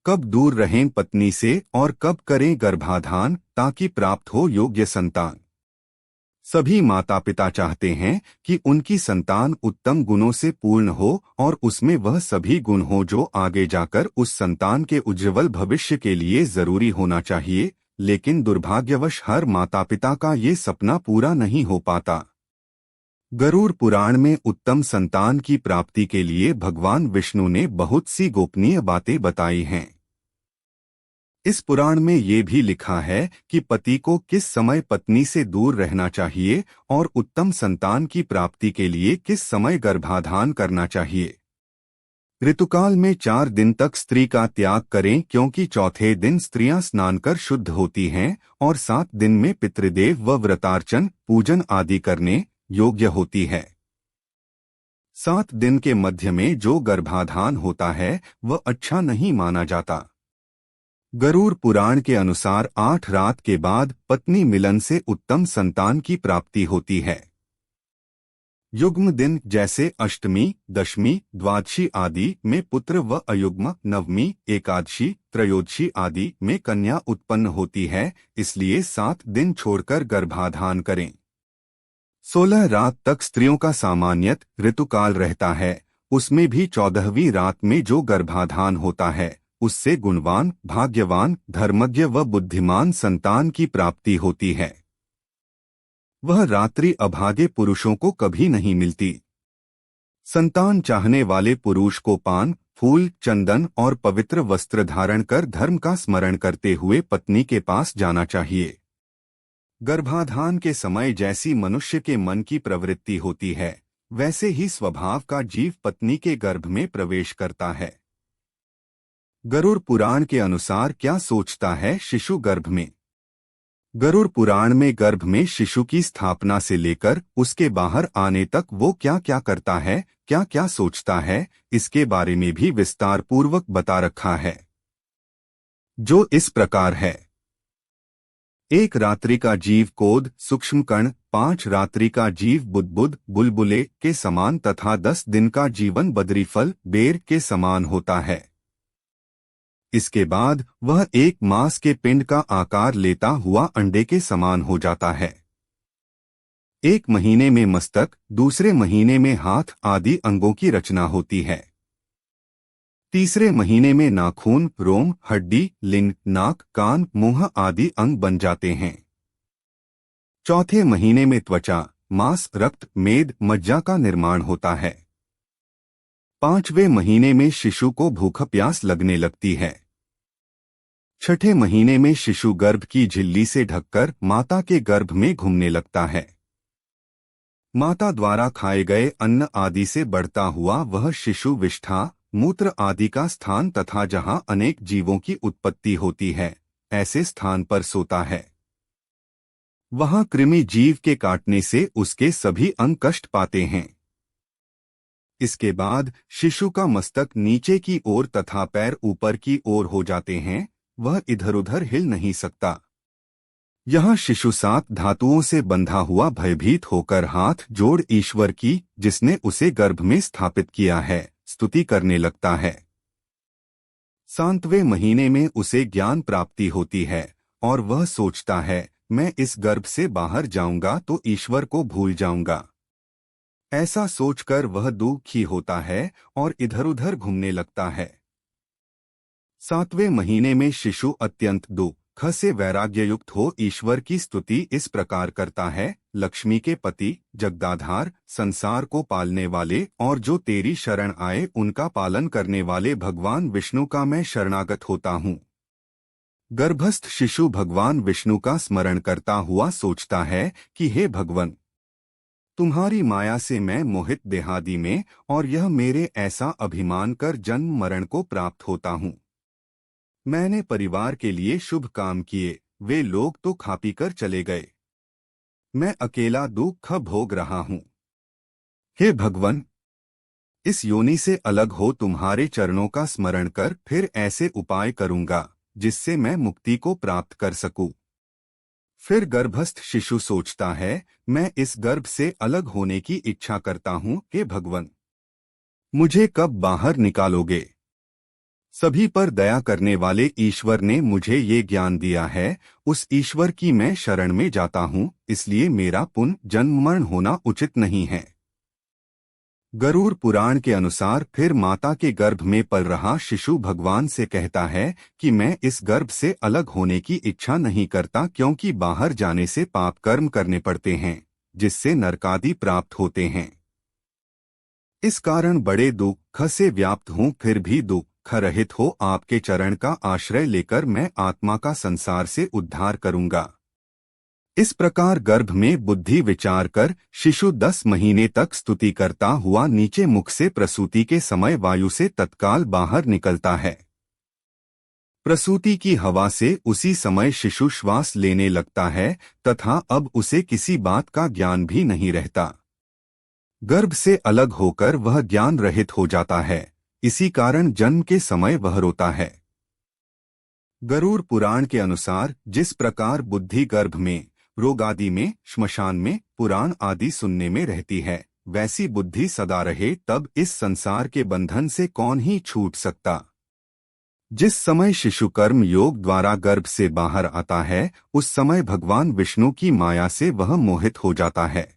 कब दूर रहें पत्नी से और कब करें गर्भाधान ताकि प्राप्त हो योग्य संतान। सभी माता पिता चाहते हैं कि उनकी संतान उत्तम गुणों से पूर्ण हो और उसमें वह सभी गुण हो जो आगे जाकर उस संतान के उज्ज्वल भविष्य के लिए जरूरी होना चाहिए, लेकिन दुर्भाग्यवश हर माता पिता का ये सपना पूरा नहीं हो पाता। गरुड़ पुराण में उत्तम संतान की प्राप्ति के लिए भगवान विष्णु ने बहुत सी गोपनीय बातें बताई हैं। इस पुराण में ये भी लिखा है कि पति को किस समय पत्नी से दूर रहना चाहिए और उत्तम संतान की प्राप्ति के लिए किस समय गर्भाधान करना चाहिए। ऋतुकाल में 4 दिन तक स्त्री का त्याग करें क्योंकि चौथे दिन स्त्रियां स्नान कर शुद्ध होती हैं और 7 दिन में पितृदेव व व्रतार्चन पूजन आदि करने योग्य होती है। 7 दिन के मध्य में जो गर्भाधान होता है वह अच्छा नहीं माना जाता। गरुड़ पुराण के अनुसार 8 रात के बाद पत्नी मिलन से उत्तम संतान की प्राप्ति होती है। युग्म दिन जैसे अष्टमी, दशमी, द्वादशी आदि में पुत्र व अयुग्म नवमी, एकादशी, त्रयोदशी आदि में कन्या उत्पन्न होती है, इसलिए 7 दिन छोड़कर गर्भाधान करें। 16 रात तक स्त्रियों का सामान्यत ऋतुकाल रहता है, उसमें भी 14वीं रात में जो गर्भाधान होता है उससे गुणवान, भाग्यवान, धर्मज्ञ व बुद्धिमान संतान की प्राप्ति होती है। वह रात्रि अभागे पुरुषों को कभी नहीं मिलती। संतान चाहने वाले पुरुष को पान, फूल, चंदन और पवित्र वस्त्र धारण कर धर्म का स्मरण करते हुए पत्नी के पास जाना चाहिए। गर्भाधान के समय जैसी मनुष्य के मन की प्रवृत्ति होती है, वैसे ही स्वभाव का जीव पत्नी के गर्भ में प्रवेश करता है। गरुड़ पुराण के अनुसार क्या सोचता है शिशु गर्भ में। गरुड़ पुराण में गर्भ में शिशु की स्थापना से लेकर उसके बाहर आने तक वो क्या क्या करता है, क्या क्या सोचता है, इसके बारे में भी विस्तार पूर्वक बता रखा है, जो इस प्रकार है। 1 रात्रि का जीव कोद सूक्ष्म कण, 5 रात्रि का जीव बुदबुद बुलबुले के समान तथा 10 दिन का जीवन बदरीफल बेर के समान होता है। इसके बाद वह 1 मास के पिंड का आकार लेता हुआ अंडे के समान हो जाता है। 1 महीने में मस्तक, दूसरे महीने में हाथ आदि अंगों की रचना होती है। तीसरे महीने में नाखून, रोम, हड्डी, लिंग, नाक, कान, मुंह आदि अंग बन जाते हैं। चौथे महीने में त्वचा, मांस, रक्त, मेद, मज्जा का निर्माण होता है। 5वें महीने में शिशु को भूख प्यास लगने लगती है। 6ठे महीने में शिशु गर्भ की झिल्ली से ढककर माता के गर्भ में घूमने लगता है। माता द्वारा खाए गए अन्न आदि से बढ़ता हुआ वह शिशु विष्ठा, मूत्र आदि का स्थान तथा जहां अनेक जीवों की उत्पत्ति होती है, ऐसे स्थान पर सोता है। वहां कृमि जीव के काटने से उसके सभी अंग कष्ट पाते हैं। इसके बाद शिशु का मस्तक नीचे की ओर तथा पैर ऊपर की ओर हो जाते हैं, वह इधर उधर हिल नहीं सकता। यह शिशु 7 धातुओं से बंधा हुआ भयभीत होकर हाथ जोड़ ईश्वर की, जिसने उसे गर्भ में स्थापित किया है, स्तुति करने लगता है। 7वें महीने में उसे ज्ञान प्राप्ति होती है और वह सोचता है, मैं इस गर्भ से बाहर जाऊंगा तो ईश्वर को भूल जाऊंगा। ऐसा सोचकर वह दुखी होता है और इधर उधर घूमने लगता है। 7वें महीने में शिशु अत्यंत दुख से वैराग्ययुक्त हो ईश्वर की स्तुति इस प्रकार करता है, लक्ष्मी के पति, जगदाधार, संसार को पालने वाले और जो तेरी शरण आए उनका पालन करने वाले भगवान विष्णु का मैं शरणागत होता हूँ। गर्भस्थ शिशु भगवान विष्णु का स्मरण करता हुआ सोचता है कि हे भगवान, तुम्हारी माया से मैं मोहित देहादि में और यह मेरे ऐसा अभिमान कर जन्म मरण को प्राप्त होता हूँ। मैंने परिवार के लिए शुभ काम किए, वे लोग तो खा पी कर चले गए। मैं अकेला दुख भोग रहा हूँ। हे भगवान, इस योनि से अलग हो तुम्हारे चरणों का स्मरण कर फिर ऐसे उपाय करूंगा जिससे मैं मुक्ति को प्राप्त कर सकूं। फिर गर्भस्थ शिशु सोचता है, मैं इस गर्भ से अलग होने की इच्छा करता हूँ, हे भगवान, मुझे कब बाहर निकालोगे। सभी पर दया करने वाले ईश्वर ने मुझे ये ज्ञान दिया है, उस ईश्वर की मैं शरण में जाता हूँ, इसलिए मेरा पुनः जन्म मरण होना उचित नहीं है। गरुड़ पुराण के अनुसार फिर माता के गर्भ में पल रहा शिशु भगवान से कहता है कि मैं इस गर्भ से अलग होने की इच्छा नहीं करता, क्योंकि बाहर जाने से पाप कर्म करने पड़ते हैं जिससे नरकादि प्राप्त होते हैं। इस कारण बड़े दुख से व्याप्त हूँ, फिर भी दुख रहित हो आपके चरण का आश्रय लेकर मैं आत्मा का संसार से उद्धार करूंगा। इस प्रकार गर्भ में बुद्धि विचार कर शिशु 10 महीने तक स्तुति करता हुआ नीचे मुख से प्रसूति के समय वायु से तत्काल बाहर निकलता है। प्रसूति की हवा से उसी समय शिशु श्वास लेने लगता है तथा अब उसे किसी बात का ज्ञान भी नहीं रहता। गर्भ से अलग होकर वह ज्ञान रहित हो जाता है, इसी कारण जन्म के समय वह रोता है। गरुड़ पुराण के अनुसार जिस प्रकार बुद्धि गर्भ में, रोग आदि में, श्मशान में, पुराण आदि सुनने में रहती है, वैसी बुद्धि सदा रहे तब इस संसार के बंधन से कौन ही छूट सकता। जिस समय शिशु कर्म योग द्वारा गर्भ से बाहर आता है, उस समय भगवान विष्णु की माया से वह मोहित हो जाता है।